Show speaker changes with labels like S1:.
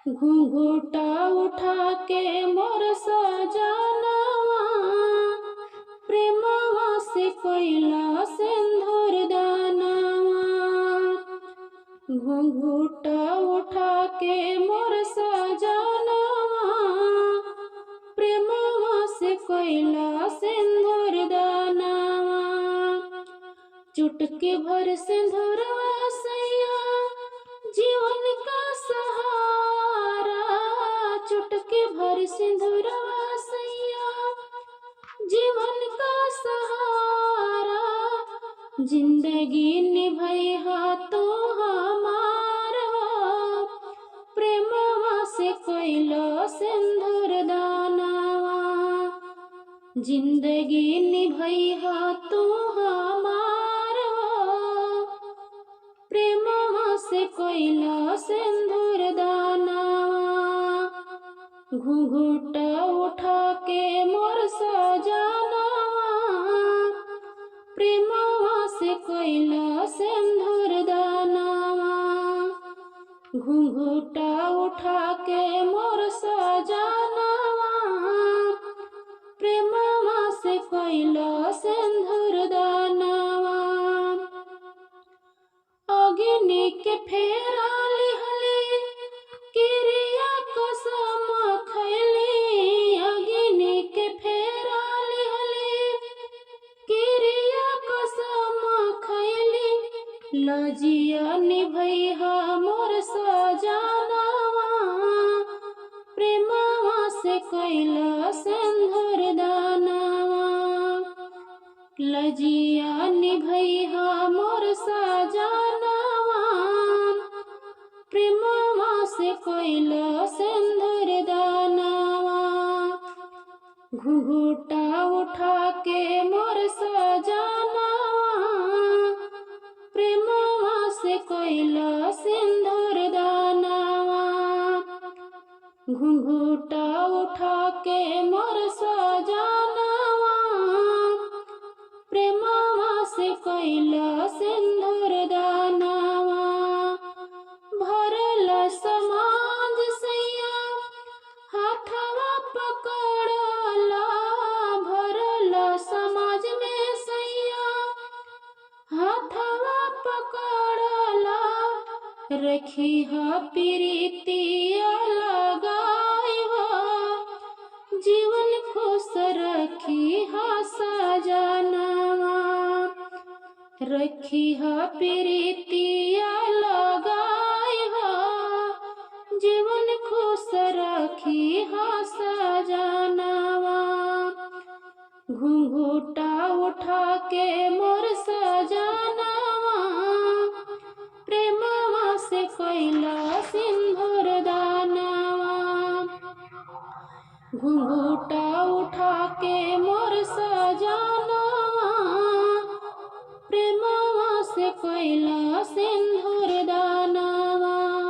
S1: घूंघटा उठा के मोर सजनवा प्रेमवा से कोइला सिंदूर दानवा। घूंघटा उठा के मोर सजनवा प्रेमवा से कोइला सिंदूर दानवा। चुटकी भर सिंदूरवा सैया जीवन का सहारा। चुटकी भर सिंदूरवा सैया जीवन का सहारा। जिंदगी निभैहा तो हमार हो प्रेमवा से कोइला सिंदूर दानवा। जिंदगी निभैहा तो हमार हो प्रेमवा से कोइला सिंदूर दानवा। घूंघटा उठा के मोर सजनवा प्रेमवा से कोइला सिंदूर दानवा। घूंघटा उठा के मोर सजनवा प्रेमवा से कोइला सिंदूर दानवा। अग्नि के फेरा लिहले किरिया कसम खैली। अग्नि के फेरा लिहले किरिया कसम खैली। लजिया निभैहा मोर सजनवा प्रेमवा से कोइला सिंदूर दानवा। लजिया निभैहा मोर सजनवा प्रेमवा से कोइला सिंदूर दानवा। घूंघटा उठा के मोर सजनवा प्रेमवा से कोइला सिंदूर दानवा। घूंघटा उठा के मोर सजनवा प्रेमवा से कोइला सिंदूर दानवा। भरल समाज सैया हाथवा पकड़ला। भरल समाज में सैया हाथवा पकड़ला। रखिहा प्रीतिया लगाई हो जीवन खुश रखिहा सजनवा। रखिहा प्रीतिया लगाई हो जीवन खुश रखिहा सजनवा। घूंघटा उठा के मोर सजनवा प्रेमवा से कोइला सिंदूर दानवा। घूंघटा उठा के मोर सजनवा प्रेमवा से कोइला सिंदूर